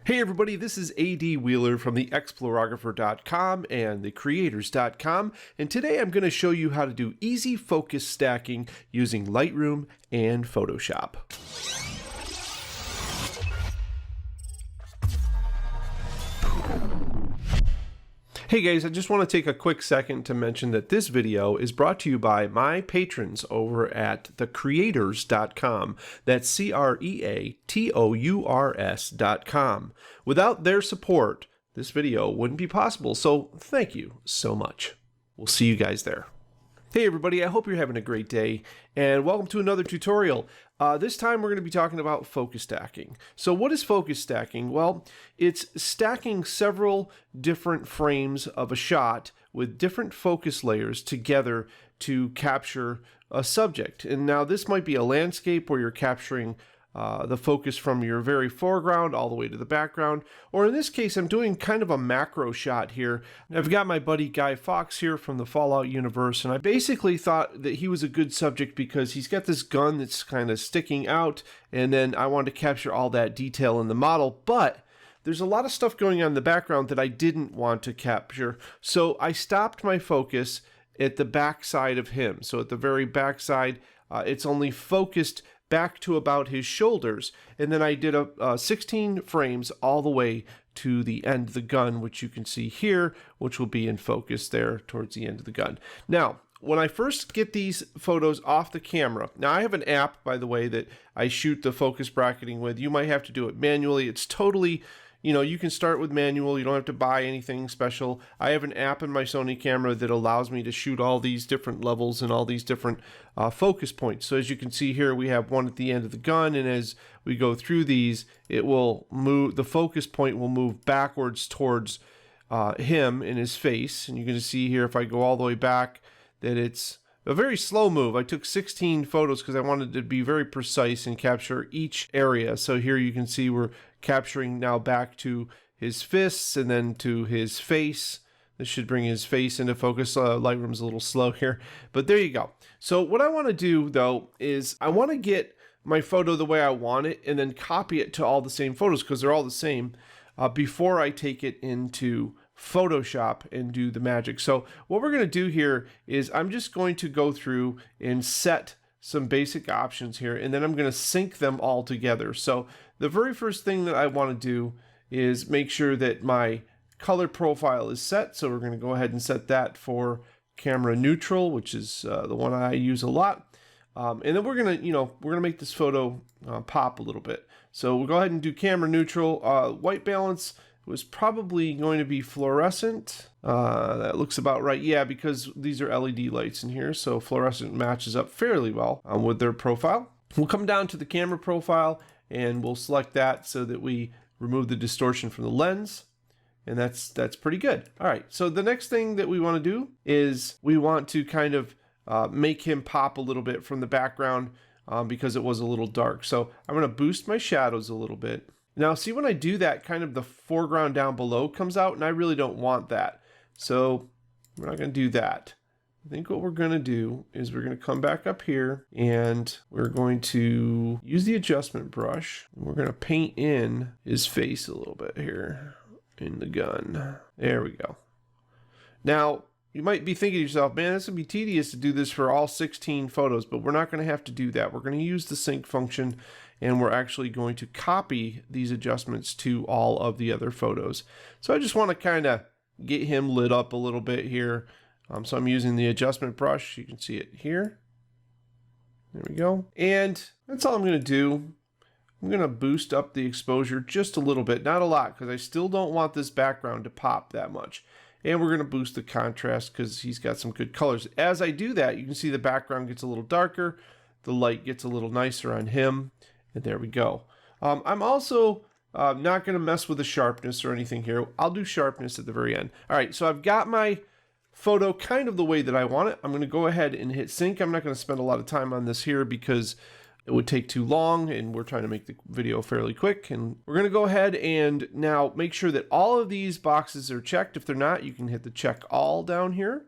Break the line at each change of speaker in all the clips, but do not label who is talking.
Hey everybody, this is AD Wheeler from the Explorographer.com and the Creators.com, and today I'm going to show you how to do easy focus stacking using Lightroom and Photoshop. Hey guys, I just want to take a quick second to mention that this video is brought to you by my patrons over at thecreators.com. That's CREATOURS.com. Without their support, this video wouldn't be possible, so thank you so much. We'll see you guys there. Hey everybody, I hope you're having a great day, and welcome to another tutorial. This time we're going to be talking about focus stacking. So what is focus stacking? Well, it's stacking several different frames of a shot with different focus layers together to capture a subject. And now this might be a landscape where you're capturing the focus from your very foreground all the way to the background, or in this case I'm doing kind of a macro shot here. I've got my buddy Guy Fawkes here from the Fallout universe, and I basically thought that he was a good subject because he's got this gun that's kind of sticking out, and then I wanted to capture all that detail in the model, but there's a lot of stuff going on in the background that I didn't want to capture, so I stopped my focus at the back side of him. So at the very back side, it's only focused back to about his shoulders, and then I did a 16 frames all the way to the end of the gun, which you can see here, which will be in focus there towards the end of the gun. Now, when I first get these photos off the camera, now I have an app, by the way, that I shoot the focus bracketing with. You might have to do it manually. It's totally, you can start with manual. You don't have to buy anything special. I have an app in my Sony camera that allows me to shoot all these different levels and all these different focus points. So as you can see here, we have one at the end of the gun, and as we go through these, it will move, the focus point will move backwards towards him in his face. And you can see here, if I go all the way back, that it's a very slow move. I took 16 photos because I wanted to be very precise and capture each area. So here you can see we're capturing now back to his fists and then to his face. This should bring his face into focus. Lightroom's a little slow here, but there you go. So what I want to do though is I want to get my photo the way I want it and then copy it to all the same photos because they're all the same before I take it into Photoshop and do the magic. So what we're going to do here is I'm just going to go through and set some basic options here, and then I'm going to sync them all together. So the very first thing that I want to do is make sure that my color profile is set. So we're going to go ahead and set that for camera neutral, which is the one I use a lot. And then we're going to make this photo pop a little bit. So we'll go ahead and do camera neutral. White balance was probably going to be fluorescent. That looks about right. Yeah, because these are LED lights in here, so fluorescent matches up fairly well with their profile. We'll come down to the camera profile and we'll select that so that we remove the distortion from the lens. And that's pretty good. All right, so the next thing that we want to do is we want to kind of make him pop a little bit from the background because it was a little dark. So I'm going to boost my shadows a little bit. Now see, when I do that, kind of the foreground down below comes out, and I really don't want that. So we're not going to do that. I think what we're going to do is we're going to come back up here and we're going to use the adjustment brush. We're going to paint in his face a little bit here in the gun. There we go. Now, you might be thinking to yourself, man, this would be tedious to do this for all 16 photos, but we're not going to have to do that. We're going to use the sync function, and we're actually going to copy these adjustments to all of the other photos. So I just want to kind of get him lit up a little bit here. So I'm using the adjustment brush. You can see it here. There we go. And that's all I'm going to do. I'm going to boost up the exposure just a little bit, not a lot, because I still don't want this background to pop that much. And we're going to boost the contrast because he's got some good colors. As I do that, you can see the background gets a little darker. The light gets a little nicer on him. And there we go. I'm also not going to mess with the sharpness or anything here. I'll do sharpness at the very end. All right, so I've got my photo kind of the way that I want it. I'm going to go ahead and hit sync. I'm not going to spend a lot of time on this here because it would take too long, and we're trying to make the video fairly quick. And we're going to go ahead and now make sure that all of these boxes are checked. If they're not, you can hit the check all down here.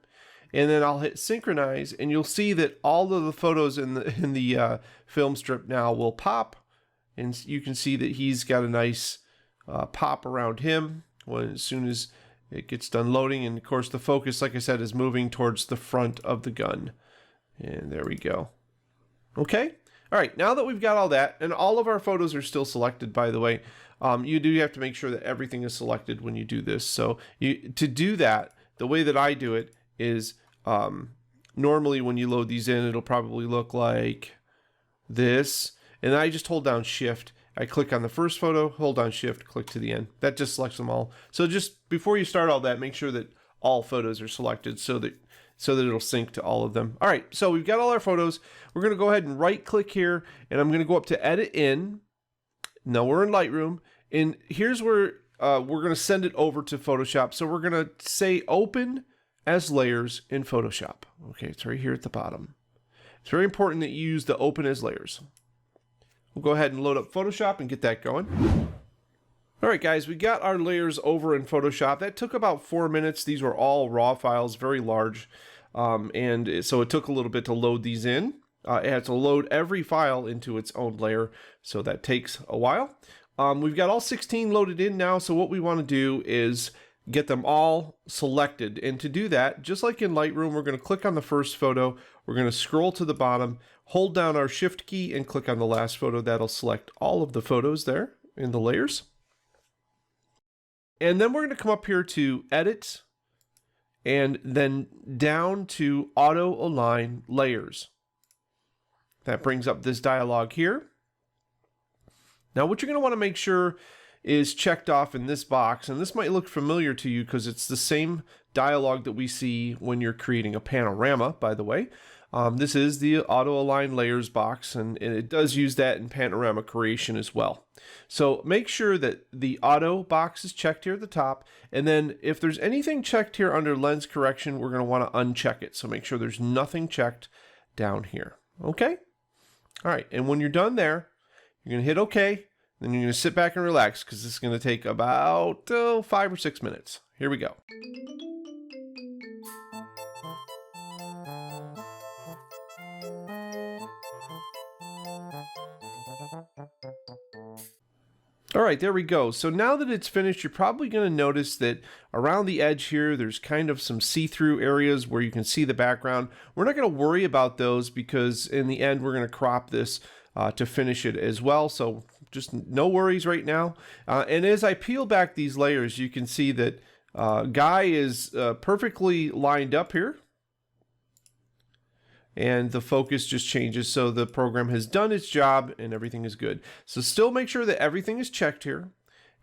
And then I'll hit synchronize, and you'll see that all of the photos in the film strip now will pop. And you can see that he's got a nice pop around him as soon as it gets done loading. And of course the focus, like I said, is moving towards the front of the gun. And there we go. Okay. All right, now that we've got all that, and all of our photos are still selected, by the way, you do have to make sure that everything is selected when you do this. So to do that, the way that I do it is normally when you load these in, it'll probably look like this. And I just hold down Shift. I click on the first photo, hold down Shift, click to the end. That just selects them all. So just before you start all that, make sure that all photos are selected so that it'll sync to all of them. All right, so we've got all our photos. We're going to go ahead and right click here, and I'm going to go up to Edit In. Now we're in Lightroom, and here's where we're going to send it over to Photoshop. So we're going to say Open as Layers in Photoshop. Okay, it's right here at the bottom. It's very important that you use the Open as Layers. We'll go ahead and load up Photoshop and get that going. All right, guys, we got our layers over in Photoshop. That took about 4 minutes. These were all raw files, very large. And so it took a little bit to load these in. It has to load every file into its own layer, so that takes a while. We've got all 16 loaded in now, so what we want to do is get them all selected. And to do that, just like in Lightroom, we're going to click on the first photo. We're going to scroll to the bottom, hold down our Shift key, and click on the last photo. That'll select all of the photos there in the layers. And then we're going to come up here to Edit, and then down to Auto Align Layers. That brings up this dialog here. Now what you're going to want to make sure is checked off in this box, and this might look familiar to you because it's the same dialog that we see when you're creating a panorama, by the way. This is the Auto Align Layers box, and it does use that in panorama creation as well. So make sure that the Auto box is checked here at the top, and then if there's anything checked here under Lens Correction, we're going to want to uncheck it. So make sure there's nothing checked down here. Okay? All right, and when you're done there, you're going to hit OK, then you're going to sit back and relax because this is going to take about 5 or 6 minutes. Here we go. All right, there we go. So now that it's finished, you're probably going to notice that around the edge here, there's kind of some see-through areas where you can see the background. We're not going to worry about those because in the end, we're going to crop this to finish it as well. So just no worries right now. And as I peel back these layers, you can see that Guy is perfectly lined up here. And the focus just changes, so the program has done its job and everything is good. So still make sure that everything is checked here.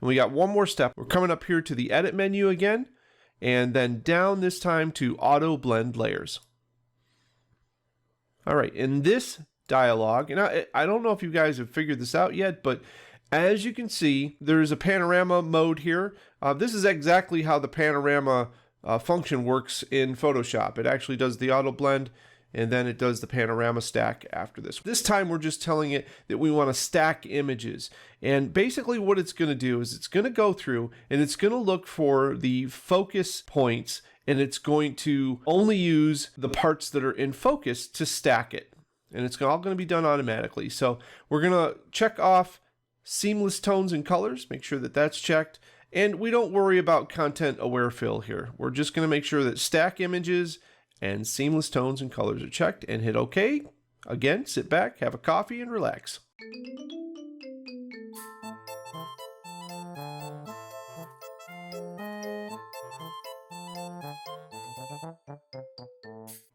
And we got one more step. We're coming up here to the Edit menu again, and then down this time to Auto Blend Layers. All right, in this dialog, and I don't know if you guys have figured this out yet, but as you can see, there's a panorama mode here. This is exactly how the panorama function works in Photoshop. It actually does the auto blend, and then it does the panorama stack after this. This time we're just telling it that we want to stack images. And basically what it's going to do is it's going to go through and it's going to look for the focus points, and it's going to only use the parts that are in focus to stack it. And it's all going to be done automatically. So we're going to check off seamless tones and colors, make sure that that's checked. And we don't worry about content aware fill here. We're just going to make sure that stack images and seamless tones and colors are checked, and hit OK. Again, sit back, have a coffee, and relax.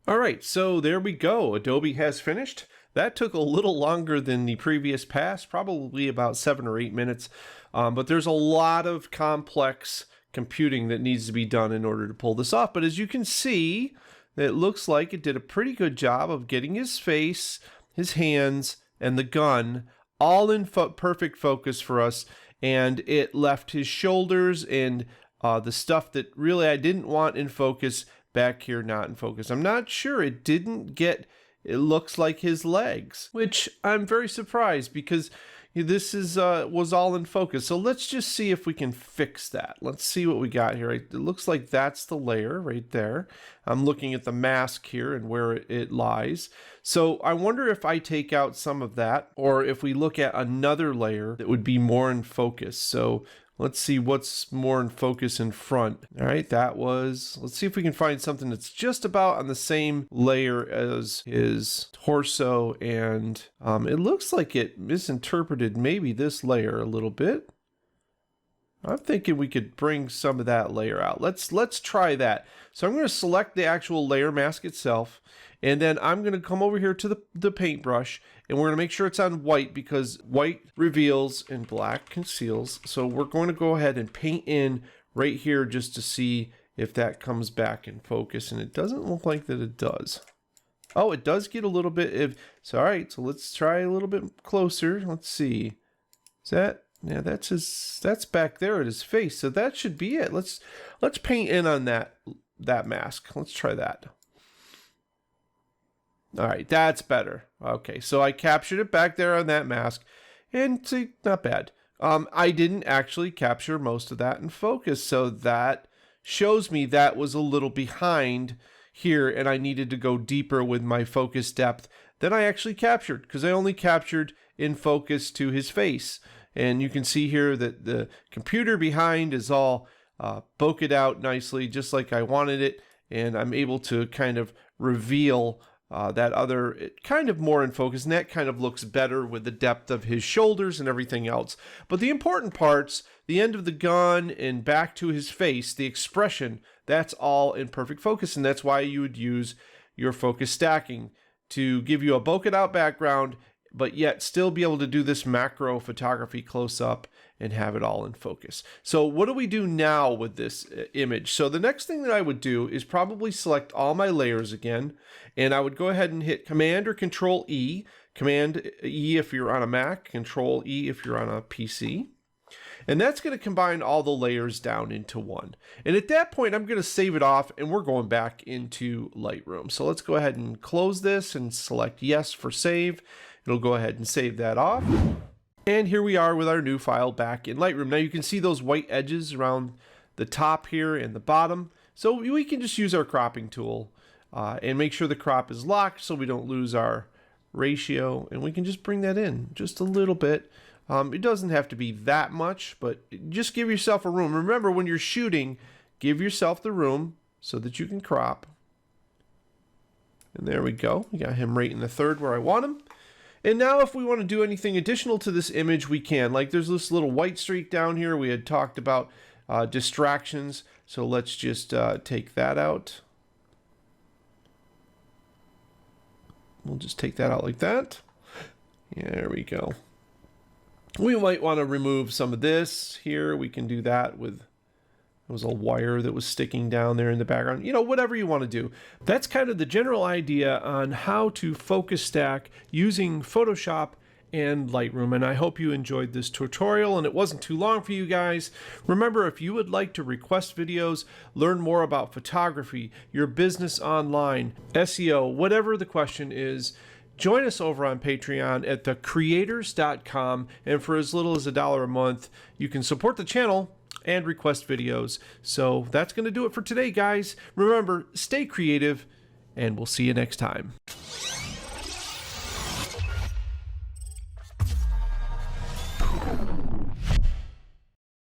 All right, so there we go. Adobe has finished. That took a little longer than the previous pass, probably about 7 or 8 minutes. But there's a lot of complex computing that needs to be done in order to pull this off. But as you can see, it looks like it did a pretty good job of getting his face, his hands, and the gun all in perfect focus for us. And it left his shoulders and the stuff that really I didn't want in focus back here not in focus. I'm not sure it didn't get, it looks like his legs, which I'm very surprised because this is was all in focus. So let's just see if we can fix that. Let's see what we got here. It looks like that's the layer right there. I'm looking at the mask here and where it lies. So I wonder if I take out some of that, or if we look at another layer that would be more in focus. So Let's see what's more in focus in front. All right, let's see if we can find something that's just about on the same layer as his torso, and it looks like it misinterpreted maybe this layer a little bit. I'm thinking we could bring some of that layer out. Let's try that. So I'm going to select the actual layer mask itself, and then I'm going to come over here to the paintbrush, and we're going to make sure it's on white because white reveals and black conceals. So we're going to go ahead and paint in right here just to see if that comes back in focus, and it doesn't look like that it does. Oh, it does get a little bit so all right, so let's try a little bit closer. Let's see. Is that? Yeah, that's back there at his face. So that should be it. Let's paint in on that mask. Let's try that. All right, that's better. Okay, so I captured it back there on that mask, and see, not bad. I didn't actually capture most of that in focus, so that shows me that was a little behind here, and I needed to go deeper with my focus depth than I actually captured, because I only captured in focus to his face. And you can see here that the computer behind is all bokeh out nicely, just like I wanted it. And I'm able to kind of reveal that other, kind of more in focus. And that kind of looks better with the depth of his shoulders and everything else. But the important parts, the end of the gun and back to his face, the expression, that's all in perfect focus. And that's why you would use your focus stacking to give you a bokeh out background, but yet still be able to do this macro photography close up and have it all in focus. So what do we do now with this image? So the next thing that I would do is probably select all my layers again, and I would go ahead and hit Command or Control E. Command E if you're on a Mac, Control E if you're on a PC. And that's going to combine all the layers down into one. And at that point, I'm going to save it off, and we're going back into Lightroom. So let's go ahead and close this and select Yes for save. It'll go ahead and save that off. And here we are with our new file back in Lightroom. Now you can see those white edges around the top here and the bottom. So we can just use our cropping tool and make sure the crop is locked so we don't lose our ratio. And we can just bring that in just a little bit. It doesn't have to be that much, but just give yourself a room. Remember, when you're shooting, give yourself the room so that you can crop. And there we go. We got him right in the third where I want him. And now if we want to do anything additional to this image, we can. Like there's this little white streak down here. We had talked about distractions. So let's just take that out. We'll just take that out like that. There we go. We might want to remove some of this here. We can do that with, there was a wire that was sticking down there in the background. You know, whatever you want to do. That's kind of the general idea on how to focus stack using Photoshop and Lightroom. And I hope you enjoyed this tutorial and it wasn't too long for you guys. Remember, if you would like to request videos, learn more about photography, your business online, SEO, whatever the question is, join us over on Patreon at thecreators.com, and for as little as $1 a month, you can support the channel and request videos. So that's going to do it for today, guys. Remember, stay creative, and we'll see you next time.